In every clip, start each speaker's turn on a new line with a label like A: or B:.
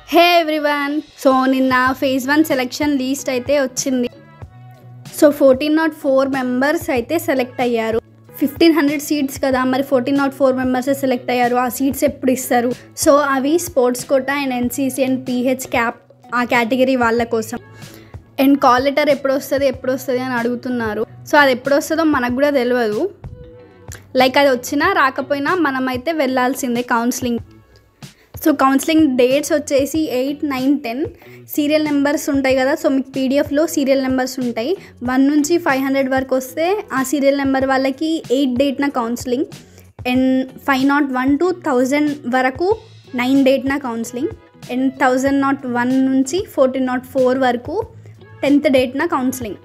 A: హే everyone, so నిన్న phase 1 selection least అయితే వచ్చింది. సో 1404 మెంబర్స్ అయితే సెలెక్ట్ అయ్యారు. 1500 సీట్స్ కదా, మరి 1404 మెంబర్స్ సెలెక్ట్ అయ్యారు. ఆ సీట్స్ ఎప్పుడు ఇస్తారు? సో అవి sports quota and NCC and PH cap ఆ కేటగిరీ వాళ్ళ కోసం. అండ్ కాల్ లెటర్ ఎప్పుడు వస్తుంది అని అడుగుతున్నారు. సో అది ఎప్పుడు వస్తుందో మనకు కూడా తెలియదు. లైక్ అది వచ్చినా రాకపోయినా మనమైతే వెళ్ళాల్సిందే కౌన్సిలింగ్. సో కౌన్సిలింగ్ డేట్స్ వచ్చేసి 8, 9, 10 సీరియల్ నెంబర్స్ ఉంటాయి కదా. సో మీకు పీడిఎఫ్లో సీరియల్ నెంబర్స్ ఉంటాయి. 1 నుంచి 500 వరకు వస్తే ఆ సీరియల్ నెంబర్ వాళ్ళకి 8 డేట్న కౌన్సిలింగ్. అండ్ 501 to 1000 వరకు 9 డేట్న కౌన్సిలింగ్. అండ్ 1001 నుంచి 1404 వరకు 10th డేట్న కౌన్సిలింగ్.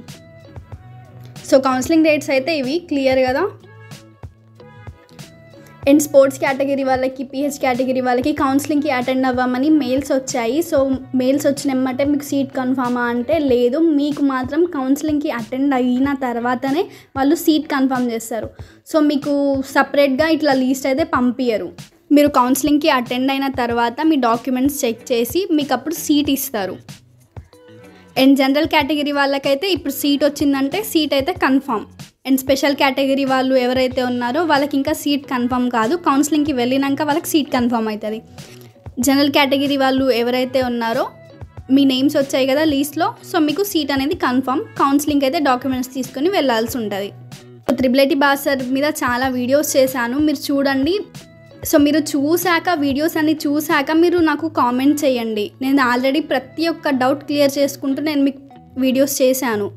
A: సో కౌన్సిలింగ్ డేట్స్ అయితే ఇవి క్లియర్ కదా. అండ్ స్పోర్ట్స్ కేటగిరీ వాళ్ళకి, పీహెచ్ కేటగిరీ వాళ్ళకి కౌన్సిలింగ్కి అటెండ్ అవ్వమని మెయిల్స్ వచ్చాయి. సో మెయిల్స్ వచ్చినమ్మంటే మీకు సీట్ కన్ఫామా అంటే లేదు, మీకు మాత్రం కౌన్సిలింగ్కి అటెండ్ అయిన తర్వాతనే వాళ్ళు సీట్ కన్ఫర్మ్ చేస్తారు. సో మీకు సపరేట్గా ఇట్లా లీస్ట్ అయితే పంపించరు. మీరు కౌన్సిలింగ్కి అటెండ్ అయిన తర్వాత మీ డాక్యుమెంట్స్ చెక్ చేసి మీకు అప్పుడు సీట్ ఇస్తారు. అండ్ జనరల్ కేటగిరీ వాళ్ళకైతే ఇప్పుడు సీట్ వచ్చిందంటే సీట్ అయితే కన్ఫామ్. అండ్ స్పెషల్ కేటగిరీ వాళ్ళు ఎవరైతే ఉన్నారో వాళ్ళకి ఇంకా సీట్ కన్ఫర్మ్ కాదు. కౌన్సిలింగ్కి వెళ్ళినాక వాళ్ళకి సీట్ కన్ఫర్మ్ అవుతుంది. జనరల్ కేటగిరీ వాళ్ళు ఎవరైతే ఉన్నారో మీ నేమ్స్ వచ్చాయి కదా లీస్ట్లో, సో మీకు సీట్ అనేది కన్ఫర్మ్. కౌన్సిలింగ్ అయితే డాక్యుమెంట్స్ తీసుకొని వెళ్ళాల్సి ఉంటుంది. త్రిబుల్ బాసర్ మీద చాలా వీడియోస్ చేశాను, మీరు చూడండి. సో మీరు చూశాక, వీడియోస్ అన్ని చూశాక మీరు నాకు కామెంట్ చేయండి. నేను ఆల్రెడీ ప్రతి ఒక్క డౌట్ క్లియర్ చేసుకుంటూ నేను మీకు వీడియోస్ చేశాను.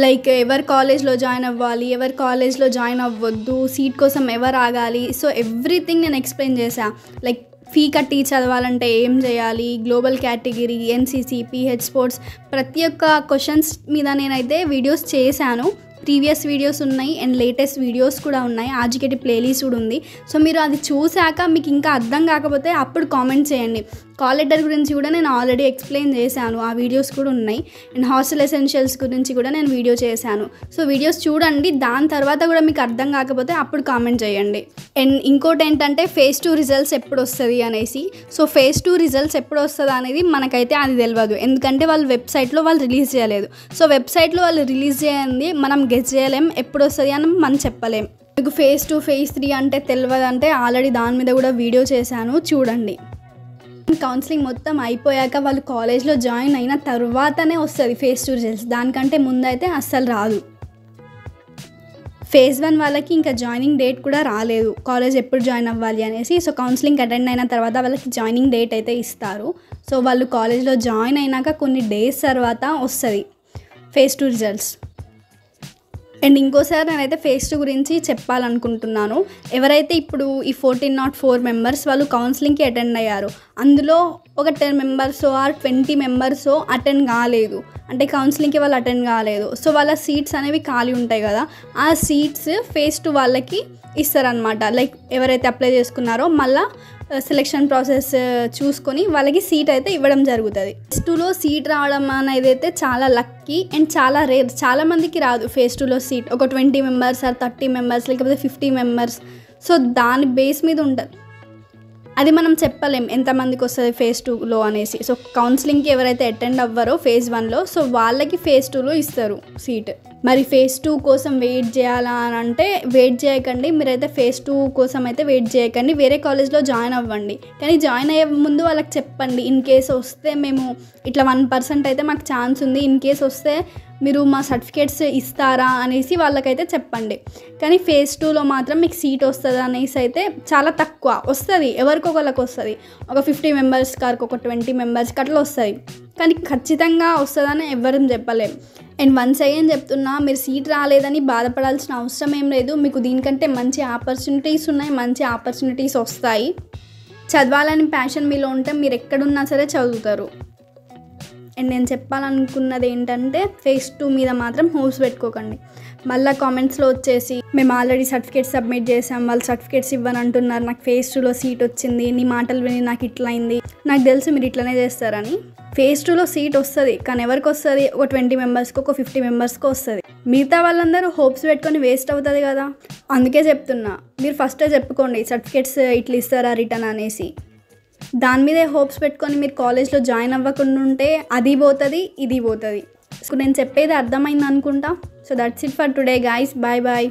A: లైక్ ఎవరు కాలేజ్లో జాయిన్ అవ్వాలి, ఎవరు కాలేజ్లో జాయిన్ అవ్వద్దు, సీట్ కోసం ఎవరు ఆగాలి, సో ఎవ్రీథింగ్ నేను ఎక్స్ప్లెయిన్ చేశాను. లైక్ ఫీ కట్టి చదవాలంటే ఏం చేయాలి, global category, NCC, pH sports, ప్రతి ఒక్క క్వశ్చన్స్ మీద నేనైతే వీడియోస్ చేశాను. ప్రీవియస్ వీడియోస్ ఉన్నాయి అండ్ లేటెస్ట్ వీడియోస్ కూడా ఉన్నాయి. ఆర్జికేటీ ప్లేలిస్ట్ కూడా ఉంది. సో మీరు అది చూశాక మీకు ఇంకా అర్థం కాకపోతే అప్పుడు కామెంట్ చేయండి. కాల్ లెటర్ గురించి కూడా నేను ఆల్రెడీ ఎక్స్ప్లెయిన్ చేశాను, ఆ వీడియోస్ కూడా ఉన్నాయి. అండ్ హాస్టల్ ఎసెన్షియల్స్ గురించి కూడా నేను వీడియో చేశాను. సో వీడియోస్ చూడండి, దాని తర్వాత కూడా మీకు అర్థం కాకపోతే అప్పుడు కామెంట్ చేయండి. అండ్ ఇంకోటి ఏంటంటే ఫేజ్ 2 రిజల్ట్స్ ఎప్పుడు వస్తుంది అనేసి. సో ఫేజ్ 2 రిజల్ట్స్ ఎప్పుడు వస్తుంది అనేది మనకైతే అది తెలియదు, ఎందుకంటే వాళ్ళు వెబ్సైట్లో వాళ్ళు రిలీజ్ చేయలేదు. సో వెబ్సైట్లో వాళ్ళు రిలీజ్ చేయండి మనం గెస్ చేయలేం, ఎప్పుడు వస్తుంది అని మనం చెప్పలేం. మీకు ఫేజ్ 2, ఫేజ్ 3 అంటే తెలియదు అంటే ఆల్రెడీ దాని మీద కూడా వీడియో చేశాను, చూడండి. కౌన్సిలింగ్ మొత్తం అయిపోయాక వాళ్ళు కాలేజ్లో జాయిన్ అయిన తర్వాతనే వస్తుంది ఫేజ్ 2 రిజల్ట్స్, దానికంటే ముందు అయితే అస్సలు రాదు. ఫేజ్ 1 వాళ్ళకి ఇంకా జాయినింగ్ డేట్ కూడా రాలేదు, కాలేజ్ ఎప్పుడు జాయిన్ అవ్వాలి అనేసి. సో కౌన్సిలింగ్ అటెండ్ అయిన తర్వాత వాళ్ళకి జాయినింగ్ డేట్ అయితే ఇస్తారు. సో వాళ్ళు కాలేజ్లో జాయిన్ అయినాక కొన్ని డేస్ తర్వాత వస్తుంది ఫేజ్ 2 రిజల్ట్స్. అండ్ ఇంకోసారి నేనైతే ఫేజ్ 2 గురించి చెప్పాలనుకుంటున్నాను. ఎవరైతే ఇప్పుడు ఈ 1404 మెంబర్స్ వాళ్ళు కౌన్సిలింగ్కి అటెండ్ అయ్యారు, అందులో ఒక 10 మెంబర్సో ఆర్ 20 మెంబర్సో అటెండ్ కాలేదు, అంటే కౌన్సిలింగ్కి వాళ్ళు అటెండ్ కాలేదు. సో వాళ్ళ సీట్స్ అనేవి ఖాళీ ఉంటాయి కదా, ఆ సీట్స్ ఫేజ్ 2 వాళ్ళకి ఇస్తారనమాట. లైక్ ఎవరైతే అప్లై చేసుకున్నారో మళ్ళీ సెలెక్షన్ ప్రాసెస్ చూసుకొని వాళ్ళకి సీట్ అయితే ఇవ్వడం జరుగుతుంది. ఫేజ్ 2లో సీట్ రావడం అనేది అయితే చాలా లక్కీ అండ్ చాలా రేర్. చాలామందికి రాదు ఫేజ్ 2లో సీట్. ఒక 20 మెంబర్స్ ఆర్ 30 మెంబర్స్ లేకపోతే 50 మెంబర్స్. సో దాని బేస్ మీద ఉంటుంది, అది మనం చెప్పలేం ఎంతమందికి వస్తుంది ఫేజ్ 2లో అనేసి. సో కౌన్సిలింగ్కి ఎవరైతే అటెండ్ అవ్వరో ఫేజ్ 1లో, సో వాళ్ళకి ఫేజ్ 2లో ఇస్తారు సీట్. మరి ఫేజ్ 2 కోసం వెయిట్ చేయాలా అని అంటే వెయిట్ చేయకండి, మీరైతే ఫేజ్ 2 కోసం అయితే వెయిట్ చేయకండి, వేరే కాలేజ్లో జాయిన్ అవ్వండి. కానీ జాయిన్ అయ్యే ముందు వాళ్ళకి చెప్పండి, ఇన్ కేస్ వస్తే మేము ఇట్లా 1% అయితే మాకు ఛాన్స్ ఉంది, ఇన్ కేస్ వస్తే మీరు మా సర్టిఫికేట్స్ ఇస్తారా అనేసి వాళ్ళకైతే చెప్పండి. కానీ ఫేజ్ 2లో మాత్రం మీకు సీట్ వస్తుంది అనేసి అయితే చాలా తక్కువ వస్తుంది, ఎవరికొకళ్ళకి వస్తుంది. ఒక 50 మెంబర్స్కి ఒక 20 మెంబర్స్కి అట్లా వస్తుంది, కానీ ఖచ్చితంగా వస్తుందని ఎవరూ చెప్పలేం. అండ్ వన్స్ అగైన్ చెప్తున్నా, మీరు సీట్ రాలేదని బాధపడాల్సిన అవసరం ఏం లేదు. మీకు దీనికంటే మంచి ఆపర్చునిటీస్ ఉన్నాయి, మంచి ఆపర్చునిటీస్ వస్తాయి. చదవాలని ప్యాషన్ మీలో ఉంటే మీరు ఎక్కడున్నా సరే చదువుతారు. అండ్ నేను చెప్పాలనుకున్నది ఏంటంటే ఫేజ్ 2 మీద మాత్రం హోప్స్ పెట్టుకోకండి. మళ్ళీ కామెంట్స్లో వచ్చేసి మేము ఆల్రెడీ సర్టిఫికేట్స్ సబ్మిట్ చేసాం, వాళ్ళు సర్టిఫికేట్స్ ఇవ్వని అంటున్నారు, నాకు ఫేజ్ 2లో సీట్ వచ్చింది, నీ మాటలు విని నాకు ఇట్లా అయింది, నాకు తెలుసు మీరు ఇట్లనే చేస్తారని. ఫేజ్ 2లో సీట్ వస్తుంది, కానీ ఎవరికి వస్తుంది? ఒక 20 మెంబర్స్కి, ఒక 50 మెంబర్స్కి వస్తుంది. మిగతా వాళ్ళందరూ హోప్స్ పెట్టుకొని వేస్ట్ అవుతుంది కదా. అందుకే చెప్తున్నా, మీరు ఫస్టే చెప్పుకోండి సర్టిఫికేట్స్ ఇట్లా ఇస్తారా రిటర్న్ అనేసి. దాని మీదే హోప్స్ పెట్టుకొని మీరు కాలేజ్లో జాయిన్ అవ్వకుండా ఉంటే అది పోతుంది, ఇది పోతుంది. సో నేను చెప్పేది అర్థమైంది అనుకుంటా. So that's it for today guys. Bye bye.